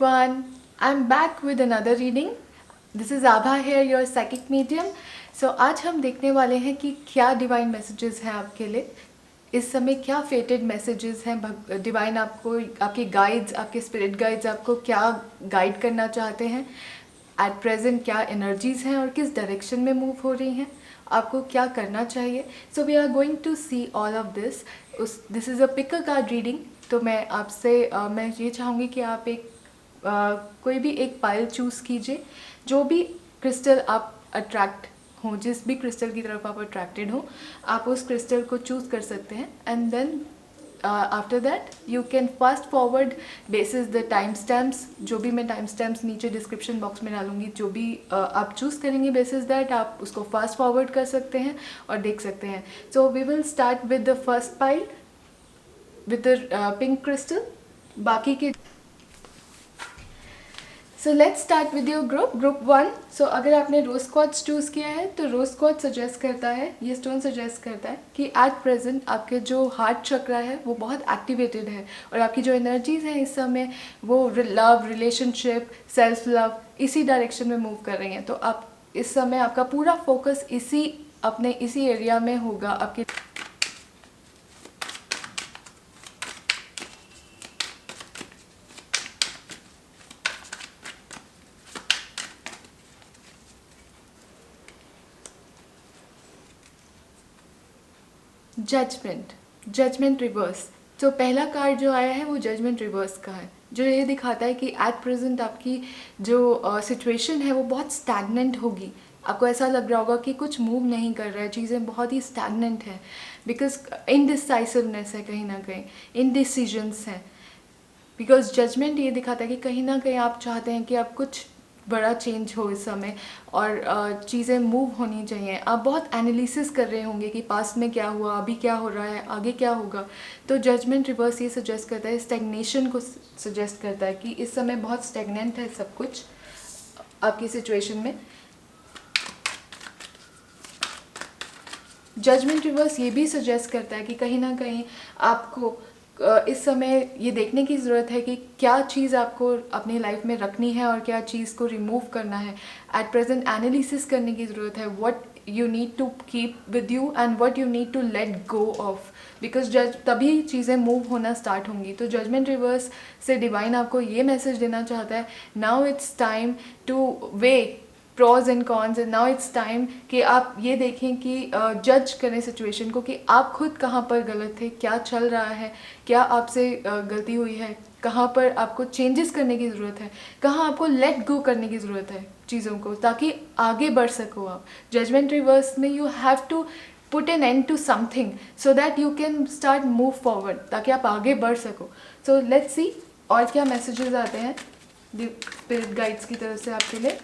everyone, I'm back with another reading. This is Abha here, your psychic medium. So आज हम देखने वाले हैं कि क्या डिवाइन मैसेजेस हैं आपके लिए, इस समय क्या फेटेड मैसेजेस हैं। डिवाइन आपको, आपके गाइड्स, आपके स्पिरिट गाइड्स आपको क्या गाइड करना चाहते हैं एट प्रेजेंट, क्या एनर्जीज हैं और किस डायरेक्शन में मूव हो रही हैं, आपको क्या करना चाहिए। So we are going to see all of this. This is a pick a card reading. तो मैं आपसे मैं ये चाहूँगी कि आप कोई भी एक पाइल चूज़ कीजिए, जो भी क्रिस्टल आप अट्रैक्ट हों, जिस भी क्रिस्टल की तरफ आप अट्रैक्टेड हो, आप उस क्रिस्टल को चूज़ कर सकते हैं। And then after that you can fast forward basis the time stamps, जो भी मैं टाइम स्टैम्प्स नीचे डिस्क्रिप्शन बॉक्स में डालूंगी, जो भी आप चूज़ करेंगे बेसिस दैट आप उसको फास्ट फॉरवर्ड कर सकते हैं और देख सकते हैं। So we will start with the first pile with the pink crystal. बाकी के so let's start with your group 1। सो अगर आपने रोज क्वार्ट्ज चूज़ किया है तो रोज क्वार्ट्ज सजेस्ट करता है, ये स्टोन सजेस्ट करता है कि एट प्रेजेंट आपके जो हार्ट चक्रा है वो बहुत एक्टिवेटेड है और आपकी जो एनर्जीज हैं इस समय वो लव, रिलेशनशिप, सेल्फ लव, इसी डायरेक्शन में मूव कर रही हैं। तो आप इस समय आपका पूरा फोकस इसी एरिया में होगा। आपके जजमेंट रिवर्स। तो पहला कार्ड जो आया है वो जजमेंट रिवर्स का है, जो ये दिखाता है कि एट प्रेजेंट आपकी जो सिचुएशन है वो बहुत स्टैग्नेंट होगी। आपको ऐसा लग रहा होगा कि कुछ मूव नहीं कर रहा है, चीज़ें बहुत ही स्टैग्नेंट हैं, बिकॉज इनडिसाइसिवनेस है, कहीं ना कहीं इनडिसीजंस हैं। बिकॉज जजमेंट ये दिखाता है कि कहीं ना कहीं आप चाहते हैं कि आप कुछ बड़ा चेंज हो इस समय और चीज़ें मूव होनी चाहिए। आप बहुत एनालिसिस कर रहे होंगे कि पास्ट में क्या हुआ, अभी क्या हो रहा है, आगे क्या होगा। तो जजमेंट रिवर्स ये सजेस्ट करता है, स्टैग्नेशन को सजेस्ट करता है कि इस समय बहुत स्टैग्नेंट है सब कुछ आपकी सिचुएशन में। जजमेंट रिवर्स ये भी सजेस्ट करता है कि कहीं ना कहीं आपको इस समय ये देखने की ज़रूरत है कि क्या चीज़ आपको अपनी लाइफ में रखनी है और क्या चीज़ को रिमूव करना है। एट प्रेजेंट एनालिसिस करने की ज़रूरत है, what you need to keep with you and what you need to let go of, because तभी चीज़ें मूव होना स्टार्ट होंगी। तो जजमेंट रिवर्स से डिवाइन आपको ये मैसेज देना चाहता है, now it's time two way pros and cons and now it's time कि आप ये देखें कि जज करें सिचुएशन को कि आप खुद कहाँ पर गलत थे, क्या चल रहा है, क्या आपसे गलती हुई है, कहाँ पर आपको चेंजेस करने की ज़रूरत है, कहाँ आपको लेट गो करने की ज़रूरत है चीज़ों को, ताकि आगे बढ़ सको आप। जजमेंट रिवर्स में you have to put an end to something so that you can start move forward, ताकि आप आगे बढ़ सको। सो लेट्स सी और क्या मैसेजेस आते हैं स्पिरिट गाइड्स की तरफ से आपके लिए।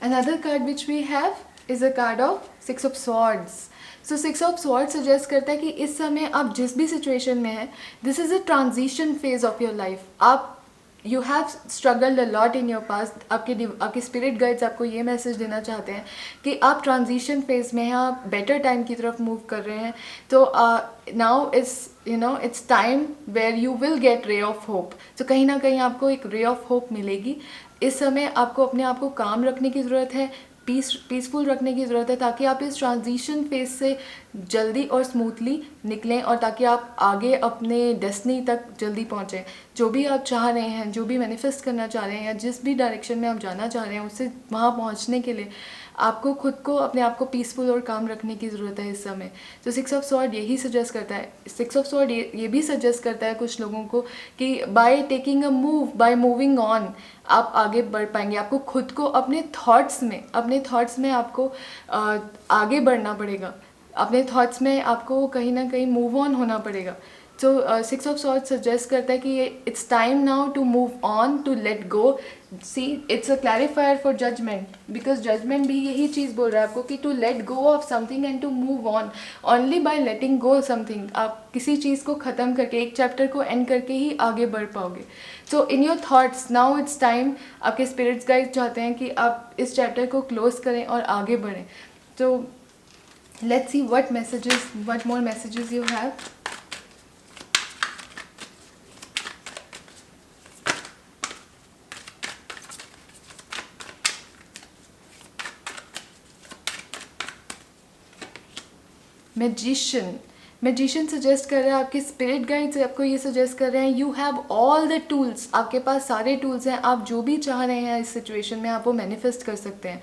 Another card which we have is a card of Six of Swords. So Six of Swords suggest करता है कि इस समय आप जिस भी सिचुएशन में हैं, this is a transition phase of your life. आप you have struggled a lot in your past. आपके स्पिरिट गाइड्स आपको ये मैसेज देना चाहते हैं कि आप ट्रांजिशन फेज में हैं, आप बेटर टाइम की तरफ मूव कर रहे हैं। तो now it's time where you will get ray of hope. तो कहीं ना कहीं आपको एक रे ऑफ होप मिलेगी। इस समय आपको अपने आप को काम रखने की ज़रूरत है, पीसफुल रखने की ज़रूरत है, ताकि आप इस ट्रांजिशन फेज से जल्दी और स्मूथली निकलें और ताकि आप आगे अपने डेस्टिनी तक जल्दी पहुँचें। जो भी आप चाह रहे हैं, जो भी मैनिफेस्ट करना चाह रहे हैं या जिस भी डायरेक्शन में आप जाना चाह रहे हैं, उससे वहाँ पहुँचने के लिए आपको खुद को, अपने आप को पीसफुल और काम रखने की ज़रूरत है इस समय। तो सिक्स ऑफ सॉर्ड यही सजेस्ट करता है। सिक्स ऑफ सॉर्ड ये भी सजेस्ट करता है कुछ लोगों को कि by taking a move, by moving on, आप आगे बढ़ पाएंगे। आपको खुद को अपने थॉट्स में आपको आगे बढ़ना पड़ेगा। अपने थॉट्स में आपको कहीं ना कहीं मूव ऑन होना पड़ेगा। So six of swords suggest करता है कि it's time now to move on, to let go. See it's a clarifier for judgement, because judgement भी यही चीज़ बोल रहा है आपको कि to let go of something and to move on. Only by letting go something, आप किसी चीज़ को ख़त्म करके, एक चैप्टर को एंड करके ही आगे बढ़ पाओगे। So in your thoughts now it's time, आपके स्पिरिट्स गाइड चाहते हैं कि आप इस चैप्टर को क्लोज करें और आगे बढ़ें। So let's see what more messages you have. Magician suggest कर रहे हैं, आपके स्पिरिट गाइड्स आपको ये सजेस्ट कर रहे हैं, you have all the tools, आपके पास सारे टूल्स हैं, आप जो भी चाह रहे हैं इस सिचुएशन में आप वो मैनिफेस्ट कर सकते हैं।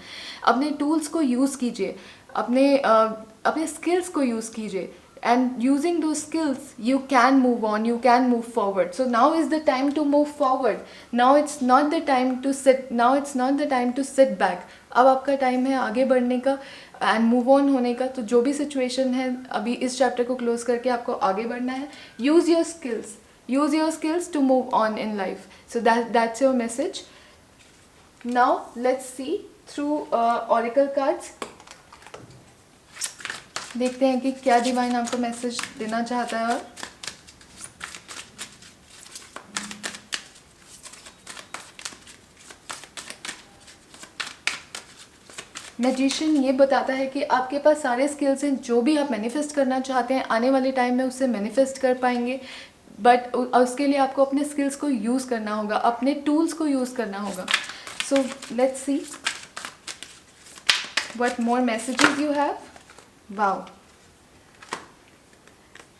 अपने टूल्स को यूज़ कीजिए, अपने स्किल्स को यूज़ कीजिए, and using those skills you can move on, you can move forward. So now is the time to move forward. Now it's not the time to sit back. अब आपका time है आगे बढ़ने का and move on होने का। तो जो भी सिचुएशन है अभी इस चैप्टर को क्लोज करके आपको आगे बढ़ना है। Use your skills to move on in life. So that's your message. Now let's see through oracle cards. देखते हैं कि क्या डिवाइन आपको मैसेज देना चाहता है। और मैजिशियन ये बताता है कि आपके पास सारे स्किल्स हैं, जो भी आप मैनिफेस्ट करना चाहते हैं आने वाले टाइम में उससे मैनिफेस्ट कर पाएंगे, बट उसके लिए आपको अपने स्किल्स को यूज़ करना होगा, अपने टूल्स को यूज़ करना होगा। So let's see what more messages you have. Wow,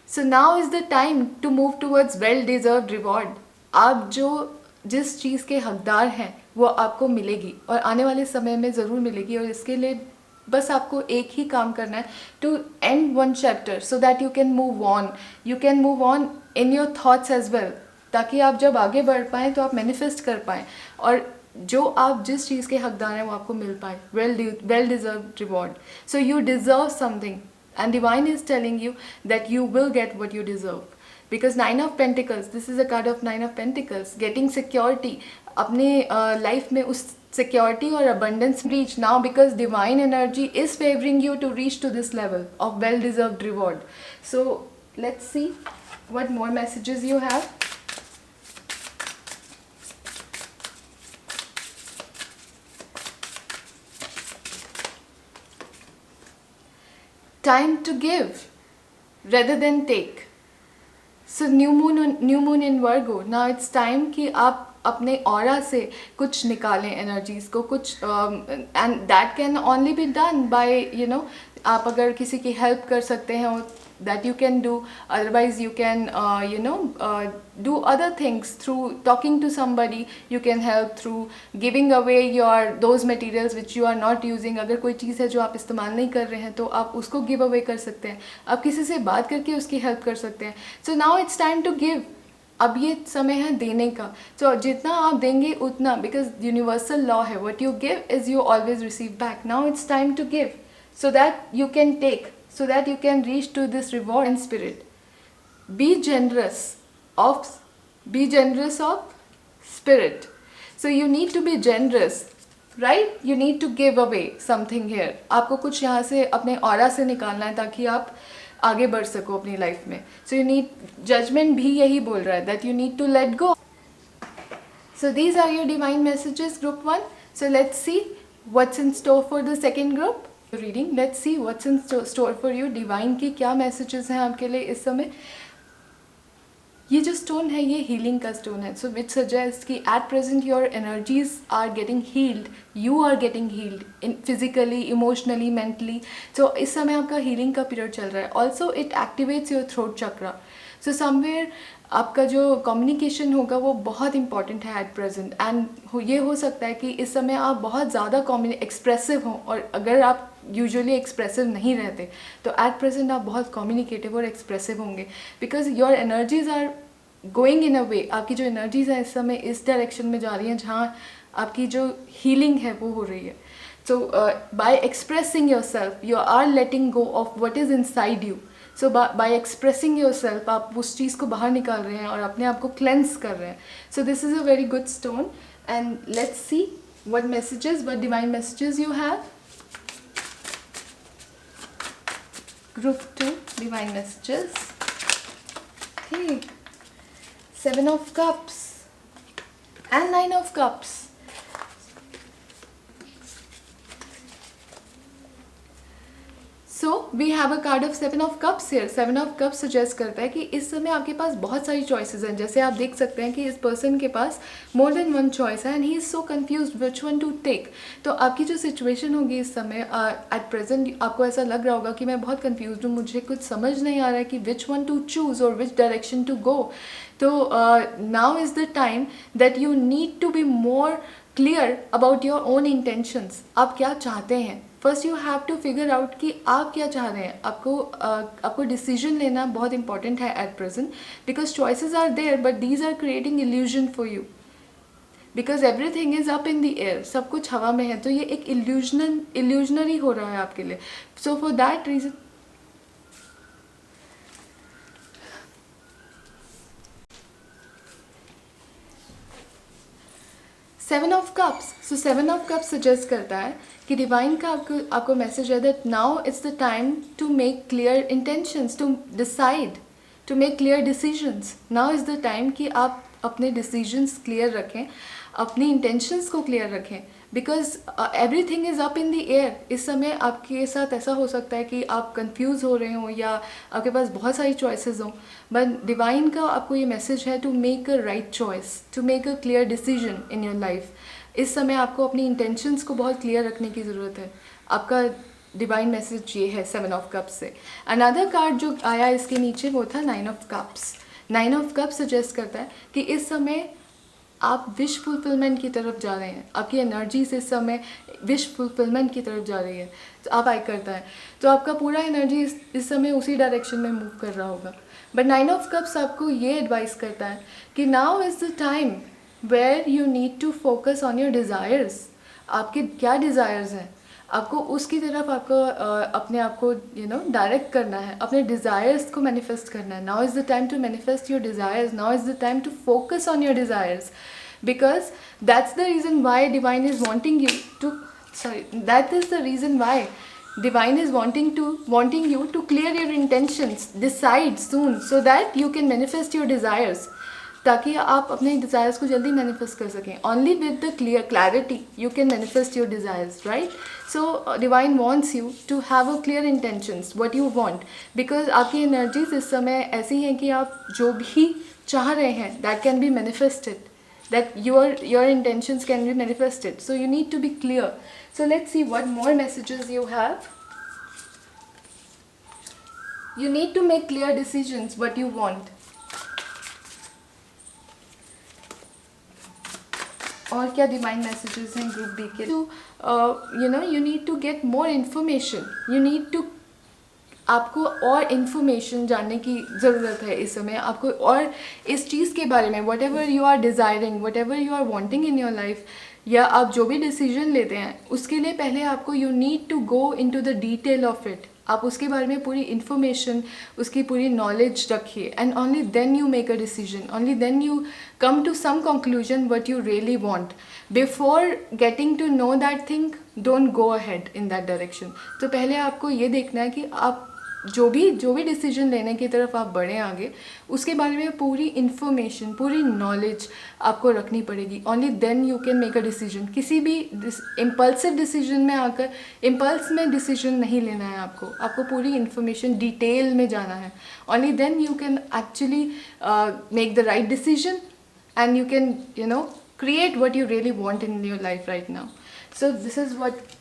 so now is the time to move towards well deserved reward. आप जिस चीज़ के हकदार हैं वो आपको मिलेगी और आने वाले समय में ज़रूर मिलेगी। और इसके लिए बस आपको एक ही काम करना है, to end one chapter so that you can move on in your thoughts as well, ताकि आप जब आगे बढ़ पाएँ तो आप मैनिफेस्ट कर पाएँ और जो आप जिस चीज़ के हकदार हैं वो आपको मिल पाए। Well deserved reward. So you deserve something and divine is telling you that you will get what you deserve, because 9 of Pentacles, this is a card of 9 of Pentacles, getting security, अपने life में उस security और abundance reach now, because divine energy is favoring you to reach to this level of well deserved reward. So let's see what more messages you have. Time to give rather than take. So new moon in Virgo. Now it's time कि आप अपने aura से कुछ निकालें energies को, कुछ and that can only be done by आप अगर किसी की हेल्प कर सकते हैं that you can do, otherwise you can do other things through talking to somebody. You can help through giving away those materials which you are not using. अगर कोई चीज़ है जो आप इस्तेमाल नहीं कर रहे हैं तो आप उसको गिव अवे कर सकते हैं, आप किसी से बात करके उसकी हेल्प कर सकते हैं। So now it's time to give. अब ये समय है देने का। तो जितना आप देंगे उतना, बिकॉज यूनिवर्सल लॉ है, what you give is you always receive back. Now it's time to give so that you can take, so that you can reach to this reward in spirit. Be generous of spirit. So you need to be generous, right? You need to give away something here. आपको कुछ यहाँ से अपने aura से निकालना है ताकि आप आगे बढ़ सको अपनी लाइफ में। So you need, judgment भी यही बोल रहा है that you need to let go. So these are your divine messages, group 1. So let's see what's in store for the second group. Reading, let's see what's in store for you. Divine के क्या messages हैं आपके लिए इस समय। ये जो stone है ये हीलिंग का स्टोन है। सो विच सजेस्ट कि at present your energies are getting healed, you are getting healed in physically, emotionally, mentally. So इस समय आपका हीलिंग का पीरियड चल रहा है। Also it activates your throat chakra. So somewhere आपका जो कम्युनिकेशन होगा वो बहुत इंपॉर्टेंट है एट प्रेजेंट। एंड ये हो सकता है कि इस समय आप बहुत ज़्यादा एक्सप्रेसिव हों, और अगर आप यूजुअली एक्सप्रेसिव नहीं रहते तो एट प्रेजेंट आप बहुत कम्युनिकेटिव और एक्सप्रेसिव होंगे, because your energies are going in a way. आपकी जो एनर्जीज हैं इस समय इस डायरेक्शन में जा रही हैं जहाँ आपकी जो हीलिंग है वो हो रही है। So by expressing yourself you are letting go of what is inside you. So by expressing yourself आप उस चीज़ को बाहर निकाल रहे हैं और अपने आप को क्लेंस कर रहे हैं। सो this is a very good stone. And let's see what messages, what divine messages you have. Group 2 divine messages. Okay, 7 of Cups and 9 of Cups. We have a card of 7 of Cups here. 7 of Cups suggest करता है कि इस समय आपके पास बहुत सारी choices हैं. जैसे आप देख सकते हैं कि इस पर्सन के पास मोर देन वन चॉइस है and he is so confuse which one to take. तो आपकी जो सिचुएशन होगी इस समय एट प्रेजेंट, आपको ऐसा लग रहा होगा कि मैं बहुत कन्फ्यूज हूँ, मुझे कुछ समझ नहीं आ रहा है कि विच वन टू चूज़ और विच डायरेक्शन टू गो. तो now is the time that you need to be more clear about your own intentions. आप क्या चाहते हैं. First you have to figure out कि आप क्या चाह रहे हैं. आपको डिसीजन लेना बहुत इंपॉर्टेंट है at present, because choices are there but these are creating illusion for you, because everything is up in the air. सब कुछ हवा में है, तो ये एक इल्यूजनरी हो रहा है आपके लिए. So for that reason Seven of Cups. So 7 of Cups suggest करता है कि डिवाइन का आपको मैसेज है that now it's the time to make clear intentions, to decide, to make clear decisions. Now is the time कि आप अपने decisions clear रखें, अपनी इंटेंशंस को क्लियर रखें, because everything is up in the air. इस समय आपके साथ ऐसा हो सकता है कि आप कंफ्यूज हो रहे हों या आपके पास बहुत सारी चॉइसेस हों, बट डिवाइन का आपको ये मैसेज है to make a right choice, to make a clear decision in your life. इस समय आपको अपनी इंटेंशंस को बहुत क्लियर रखने की ज़रूरत है. आपका डिवाइन मैसेज ये है 7 of Cups से. अनदर कार्ड जो आया इसके नीचे वो था 9 of Cups. 9 of Cups suggest करता है कि इस समय आप विश फुलफिलमेंट की तरफ जा रहे हैं. आपकी एनर्जीज इस समय विश फुलफिलमेंट की तरफ जा रही है. तो आप आई करता है तो आपका पूरा एनर्जी इस समय उसी डायरेक्शन में मूव कर रहा होगा. बट 9 of Cups आपको ये एडवाइस करता है कि now is the time where you need to focus on your desires. आपके क्या डिज़ायर्स हैं, आपको उसकी तरफ आपको अपने आप को डायरेक्ट करना है, अपने डिज़ायर्स को मैनिफेस्ट करना है. Now is the time to manifest your desires. Now is the time to focus on your desires, because that's the reason why divine is wanting you to that is the reason why divine is wanting you to clear your intentions, decide soon so that you can manifest your desires, ताकि आप अपने desires को जल्दी manifest कर सकें. Only with the clarity you can manifest your desires, right. So divine wants you to have a clear intentions what you want, because आपकी energies इस समय ऐसी हैं कि आप जो भी चाह रहे हैं that can be manifested, that your intentions can be manifested. So you need to be clear. So let's see what more messages you have. You need to make clear decisions what you want. और क्या divine messages हैं group B के. तो you need to get more information. You need to आपको और information जानने की ज़रूरत है इस समय. आपको और इस चीज़ के बारे में whatever you are desiring, whatever you are wanting in your life, या आप जो भी डिसीजन लेते हैं उसके लिए पहले आपको you need to go into the detail of it. आप उसके बारे में पूरी इन्फॉर्मेशन, उसकी पूरी नॉलेज रखिए, and only then you make a decision, only then you come to some conclusion what you really want. Before getting to know that thing don't go ahead in that direction. तो पहले आपको ये देखना है कि आप जो भी डिसीजन लेने की तरफ आप बढ़ें आगे, उसके बारे में पूरी इन्फॉर्मेशन, पूरी नॉलेज आपको रखनी पड़ेगी. Only then you can make a decision. किसी भी इम्पल्सिव डिसीजन में आकर इम्पल्स में डिसीजन नहीं लेना है. आपको पूरी इन्फॉर्मेशन डिटेल में जाना है. Only then you can actually make the right decision and you can create what you really want in your life right now. So this is what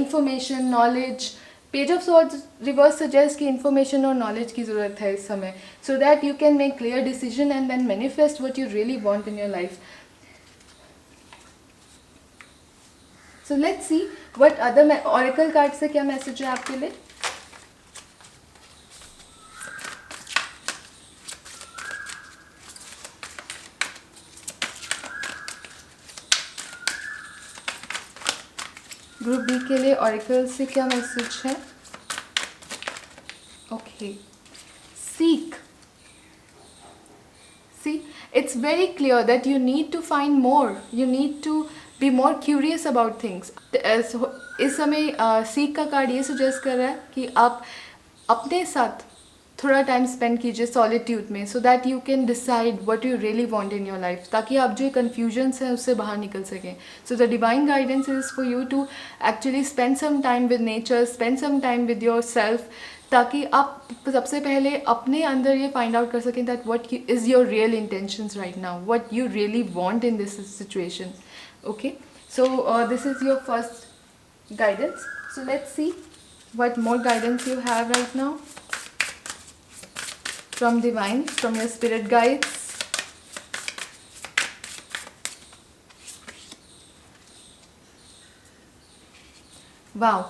information, knowledge, page of swords reverse suggest कि information और knowledge की ज़रूरत है इस समय, so that you can make clear decision and then manifest what you really want in your life. So let's see what other oracle card से क्या message है आपके लिए. ग्रुप बी के लिए ऑरेकल से क्या मैसेज है. Okay, seek. See, it's very clear that you need to find more, you need to be more curious about things. इस समय सीक का कार्ड ये सजेस्ट कर रहा है कि आप अपने साथ थोड़ा टाइम स्पेंड कीजिए सॉलिट्यूड में, so that you can decide what you really want in your life, ताकि आप जो कन्फ्यूजन्स हैं उससे बाहर निकल सकें. So the divine guidance is for you to actually spend some time with nature, spend some time with your self, ताकि आप सबसे पहले अपने अंदर ये फाइंड आउट कर सकें that what is your real intentions right now, what you really want in this situation. Okay, so this is your first guidance. So let's see what more guidance you have right now from divine, from your spirit guides. Wow.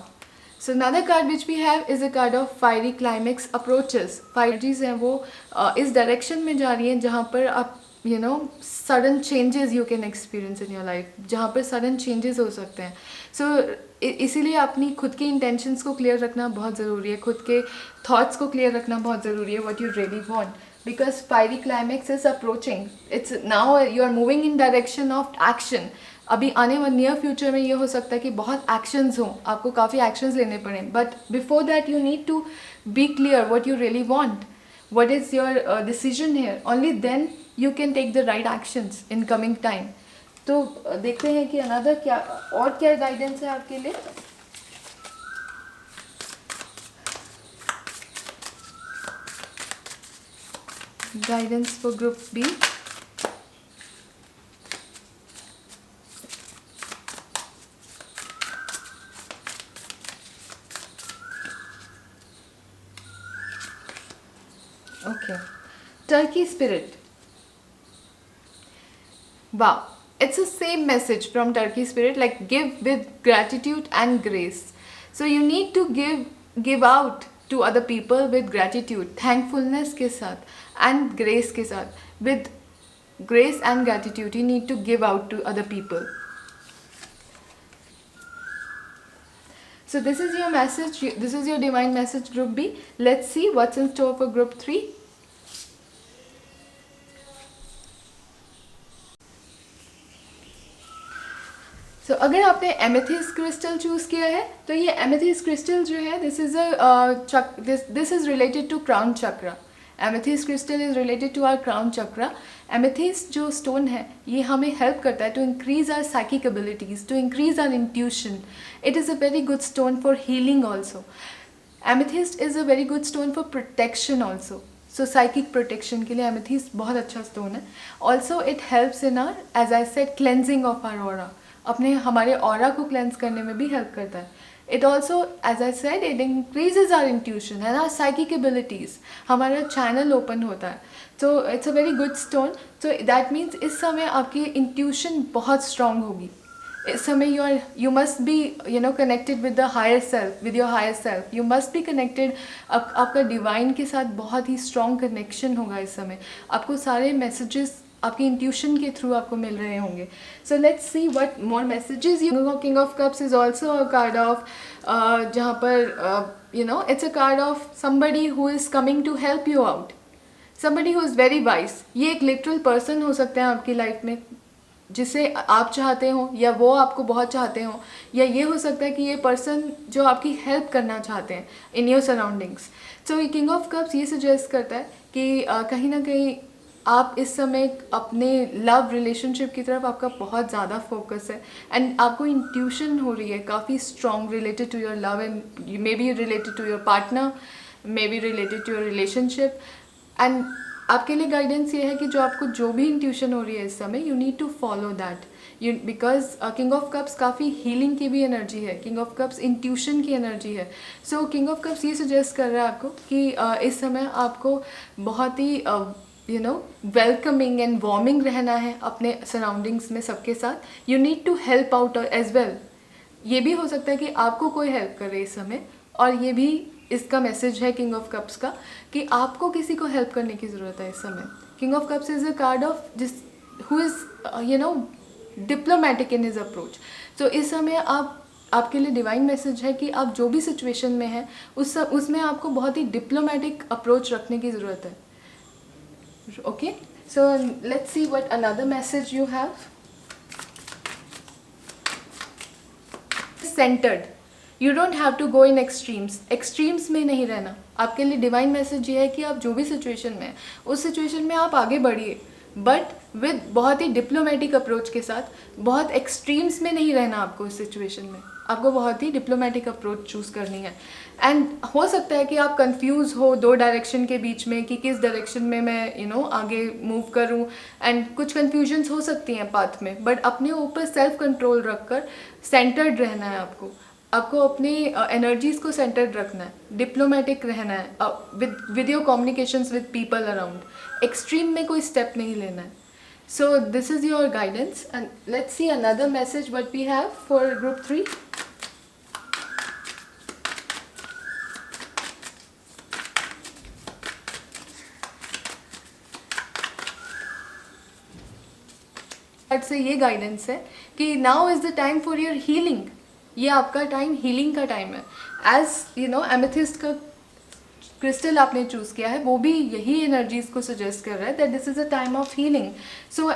So another card which we have is a card of fiery climax approaches. Fieries हैं वो इस direction में जा रही हैं जहाँ पर आप sudden changes you can experience in your life, जहाँ पर सडन चेंजेस हो सकते हैं. सो इसीलिए अपनी खुद के इंटेंशंस को क्लियर रखना बहुत ज़रूरी है, खुद के थॉट्स को क्लियर रखना बहुत ज़रूरी है, what you really want, because fiery climax is approaching. It's now you are moving in direction of action. अभी आने वाले नियर फ्यूचर में ये हो सकता है कि बहुत एक्शंस हों, आपको काफ़ी एक्शंस लेने पड़ें, but before that you need to be clear what you really want, what is your decision here. Only then you can take the right actions in coming time. तो देखते हैं कि अनदर क्या और क्या गाइडेंस है आपके लिए. Guidance for group B. Okay, turkey spirit. Wow, it's the same message from Turkey Spirit, like give with gratitude and grace. So you need to give out to other people with gratitude, thankfulness के साथ and grace के साथ. With grace and gratitude you need to give out to other people. So this is your message, this is your divine message group B. Let's see what's in store for group 3. So, अगर आपने amethyst crystal choose किया है तो ये amethyst crystal जो है this is related to crown chakra. Amethyst crystal is related to our crown chakra. Amethyst जो stone है ये हमें हेल्प करता है to increase our psychic abilities, to increase our intuition. It is a very good stone for healing also. Amethyst is a very good stone for protection also. So psychic protection के लिए amethyst बहुत अच्छा stone है. Also it helps in our, as I said, cleansing of our aura. अपने हमारे aura को cleanse करने में भी हेल्प करता है. It also, as I said, it increases our intuition and our psychic abilities. हमारा चैनल ओपन होता है. So it's a very good stone. So that means इस समय आपकी इंट्यूशन बहुत स्ट्रांग होगी. इस समय you must be connected with the higher self, with your higher self. You must be connected. आपका डिवाइन के साथ बहुत ही स्ट्रॉन्ग कनेक्शन होगा इस समय. आपको सारे मैसेजेस आपकी इंट्यूशन के थ्रू आपको मिल रहे होंगे. सो let's see what more messages. King of cups is also a card of जहाँ पर it's a card of somebody who is coming to help you out, somebody who is very wise. ये एक literal person हो सकते हैं आपकी life में जिसे आप चाहते हो या वो आपको बहुत चाहते हो, या ये हो सकता है कि ये पर्सन जो आपकी हेल्प करना चाहते हैं in your surroundings. So king of cups ये सजेस्ट करता है कि कहीं ना कहीं आप इस समय अपने लव रिलेशनशिप की तरफ आपका बहुत ज़्यादा फोकस है एंड आपको इंट्यूशन हो रही है काफ़ी strong related to your love and may be related to your partner, may be related to your relationship. And आपके लिए गाइडेंस ये है कि जो आपको जो भी इंट्यूशन हो रही है इस समय, you need to follow that. Because king of cups काफ़ी हीलिंग की भी एनर्जी है. किंग ऑफ कप्स इंट्यूशन की एनर्जी है. सो किंग ऑफ कप्स ये सजेस्ट कर रहा है आपको कि इस समय आपको बहुत ही वेलकमिंग एंड वार्मिंग रहना है अपने सराउंडिंग्स में सबके साथ. You need to help out as well. ये भी हो सकता है कि आपको कोई हेल्प करे इस समय, और ये भी इसका मैसेज है किंग ऑफ कप्स का कि आपको किसी को हेल्प करने की ज़रूरत है इस समय. King of cups is a card of जिस who is diplomatic in his approach. तो इस समय आपके लिए डिवाइन मैसेज है कि आप जो भी सिचुएशन में हैं उसमें आपको बहुत ही डिप्लोमेटिक अप्रोच रखने की ज़रूरत है. Okay, so let's see what another message you have. Centered. You don't have to go in extremes में नहीं रहना। आपके लिए डिवाइन मैसेज ये है कि आप जो भी सिचुएशन में हैं उस सिचुएशन में आप आगे बढ़िए, बट विद बहुत ही डिप्लोमेटिक अप्रोच के साथ। बहुत एक्सट्रीम्स में नहीं रहना आपको इस सिचुएशन में, आपको बहुत ही डिप्लोमेटिक अप्रोच चूज़ करनी है। एंड हो सकता है कि आप कंफ्यूज हो दो डायरेक्शन के बीच में कि किस डायरेक्शन में मैं आगे मूव करूं, एंड कुछ कन्फ्यूजन्स हो सकती हैं पाथ में, बट अपने ऊपर सेल्फ कंट्रोल रखकर सेंटर्ड रहना है आपको अपनी एनर्जीज को सेंटर्ड रखना है, डिप्लोमेटिक रहना है with your communications with people around. Extreme में कोई स्टेप नहीं लेना है। So this is your guidance and let's see another message what we have for group 3। से ये गाइडेंस है कि now is the time for your healing. ये आपका टाइम हीलिंग का टाइम है। एज एमेथिस्ट का क्रिस्टल आपने चूज़ किया है, वो भी यही एनर्जीज को सजेस्ट कर रहा है that this is a time of healing. So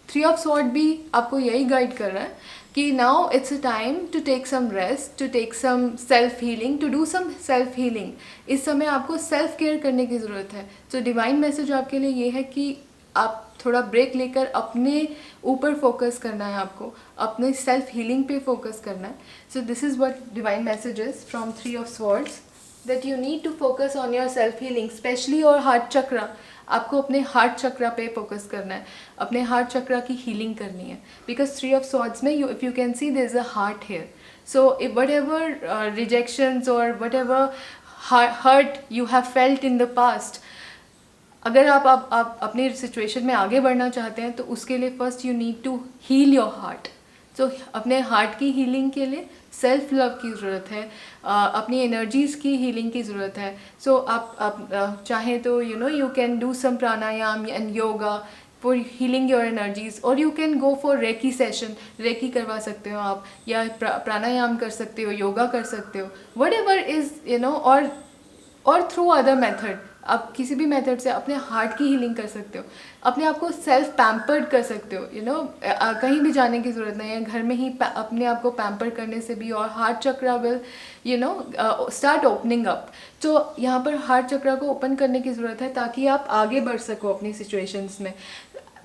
3 of sword भी आपको यही गाइड कर रहा है कि now it's a time to take some rest, to take some self healing, to do some self healing. इस समय आपको सेल्फ केयर करने की ज़रूरत है। तो डिवाइन मैसेज आपके लिए ये है कि आप थोड़ा ब्रेक लेकर अपने ऊपर फोकस करना है, आपको अपने सेल्फ हीलिंग पे फोकस करना है। So this is what divine message is from 3 of swords, that you need to focus on your self healing, specially और हार्ट चक्रा। आपको अपने हार्ट चक्रा पे फोकस करना है, अपने हार्ट चक्रा की हीलिंग करनी है। बिकॉज 3 ऑफ स्वॉर्ड्स में if you can see there is a heart here. So if whatever rejections और whatever hurt you have felt in the past, अगर आप अपनी सिचुएशन में आगे बढ़ना चाहते हैं तो उसके लिए first you need to heal your heart. So अपने हार्ट की हीलिंग के लिए सेल्फ लव की ज़रूरत है, अपनी एनर्जीज़ की हीलिंग की ज़रूरत है। सो आप चाहें तो you can do some pranayama and yoga for healing your energies, और you can go for reiki session, reiki करवा सकते हो आप, या प्राणायाम कर सकते हो, योगा कर सकते हो, वट एवर इज़ और थ्रू अदर मेथड। आप किसी भी मेथड से अपने हार्ट की हीलिंग कर सकते हो, अपने आप को सेल्फ पैम्पर्ड कर सकते हो। कहीं भी जाने की ज़रूरत नहीं है, घर में ही अपने आप को पैम्पर करने से भी और heart chakra will start opening up. तो यहाँ पर हार्ट चक्रा को ओपन करने की ज़रूरत है ताकि आप आगे बढ़ सको अपनी सिचुएशंस में।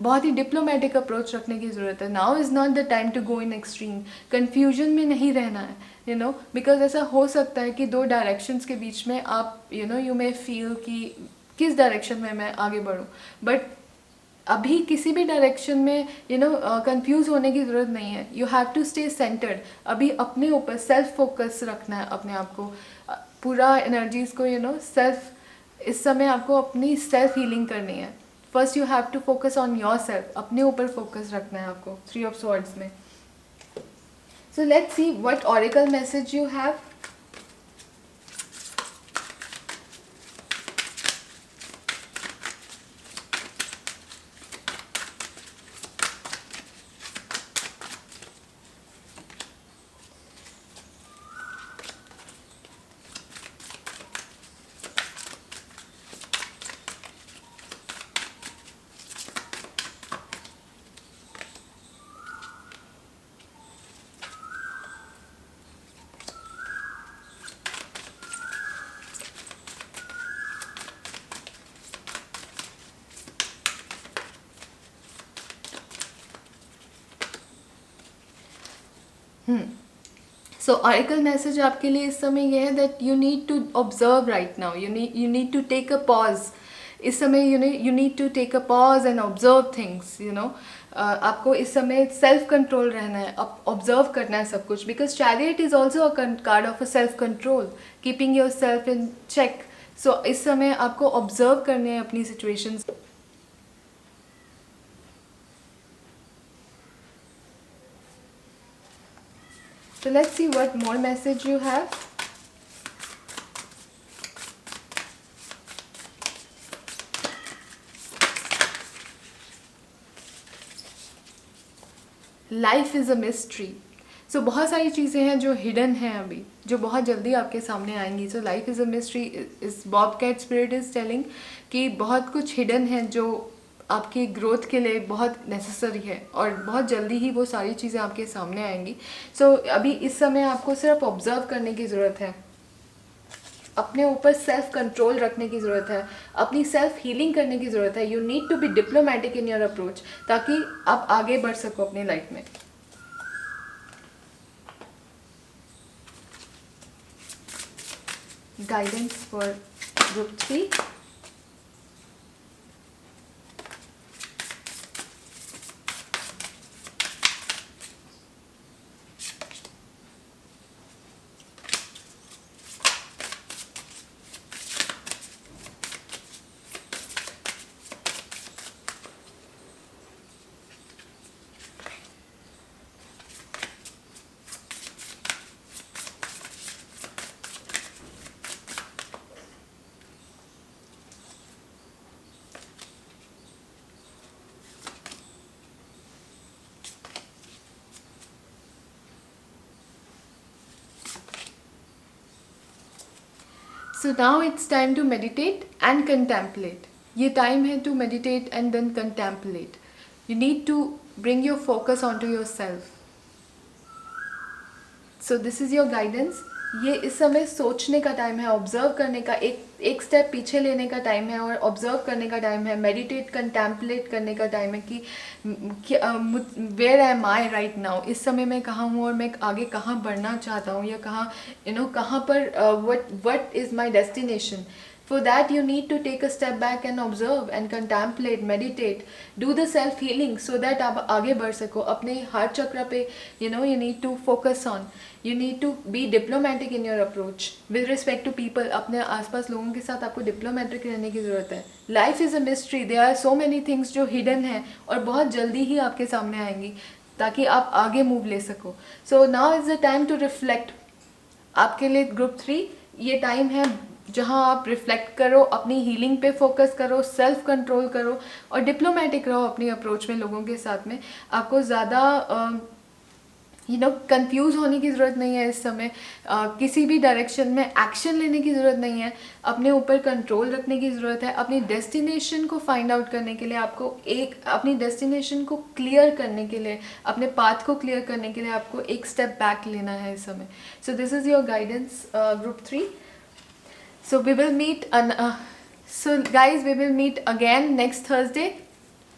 बहुत ही डिप्लोमेटिक अप्रोच रखने की ज़रूरत है। Now is not the time to go in extreme, confusion में नहीं रहना है, बिकॉज ऐसा हो सकता है कि दो डायरेक्शंस के बीच में आप यू मे फील कि किस डायरेक्शन में मैं आगे बढ़ूं, बट अभी किसी भी डायरेक्शन में कंफ्यूज होने की ज़रूरत नहीं है। You have to stay centered. अभी अपने ऊपर सेल्फ फोकस रखना है, अपने आप को पूरा एनर्जीज को सेल्फ, इस समय आपको अपनी सेल्फ हीलिंग करनी है। First you have to focus on your self, अपने ऊपर फोकस रखना है आपको 3 ऑफ स्वॉर्ड्स में। So let's see what oracle message you have. So oracle message आपके लिए इस समय यह है that you need to observe right now, you need to take a pause. इस समय you need to take a pause and observe things. आपको इस समय सेल्फ कंट्रोल रहना है, ऑब्जर्व करना है सब कुछ, because chariot is also a card of a self control, keeping yourself in check. So इस समय आपको ऑब्जर्व करने हैं अपनी situations. So let's see what more message you have. Life is a mystery. So बहुत सारी चीज़ें हैं जो हिडन हैं अभी, जो बहुत जल्दी आपके सामने आएंगी। So life is a mystery. इस बॉबकैट स्पिरिट इज टेलिंग कि बहुत कुछ हिडन है जो आपकी ग्रोथ के लिए बहुत नेसेसरी है और बहुत जल्दी ही वो सारी चीज़ें आपके सामने आएंगी. सो अभी इस समय आपको सिर्फ ऑब्जर्व करने की ज़रूरत है, अपने ऊपर सेल्फ कंट्रोल रखने की ज़रूरत है, अपनी सेल्फ हीलिंग करने की ज़रूरत है. You need to be diplomatic in your approach ताकि आप आगे बढ़ सको अपनी लाइफ में. Guidance for group 3. So now it's time to meditate and contemplate. ये time है to meditate and then contemplate. You need to bring your focus onto yourself. So this is your guidance. ये इस समय सोचने का time है, observe करने का, एक स्टेप पीछे लेने का टाइम है और ऑब्जर्व करने का टाइम है, मेडिटेट कंटेम्पलेट करने का टाइम है कि where am I right now. इस समय मैं कहाँ हूँ और मैं आगे कहाँ बढ़ना चाहता हूँ या कहाँ कहाँ पर what is my destination. For that you need to take a step back and observe and contemplate, meditate, do the self healing so that आप आगे बढ़ सको अपने हार्ट चक्र पे. You need to focus on, you need to be diplomatic in your approach with respect to people. अपने आसपास लोगों के साथ आपको diplomatic रहने की ज़रूरत है. Life is a mystery, there are so many things जो hidden हैं और बहुत जल्दी ही आपके सामने आएंगी ताकि आप आगे मूव ले सको. So now is the time to reflect. आपके लिए ग्रुप 3 ये टाइम है जहाँ आप रिफ्लेक्ट करो, अपनी हीलिंग पे फोकस करो, सेल्फ कंट्रोल करो और डिप्लोमेटिक रहो अपनी अप्रोच में लोगों के साथ में. आपको ज़्यादा कंफ्यूज होने की ज़रूरत नहीं है इस समय. किसी भी डायरेक्शन में एक्शन लेने की ज़रूरत नहीं है. अपने ऊपर कंट्रोल रखने की ज़रूरत है. अपनी डेस्टिनेशन को फाइंड आउट करने के लिए आपको अपनी डेस्टिनेशन को क्लियर करने के लिए, अपने पाथ को क्लियर करने के लिए आपको एक स्टेप बैक लेना है इस समय. सो this is your guidance group 3. So we will meet so guys, we will meet again next Thursday.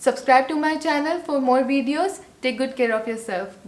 Subscribe to my channel for more videos. Take good care of yourself.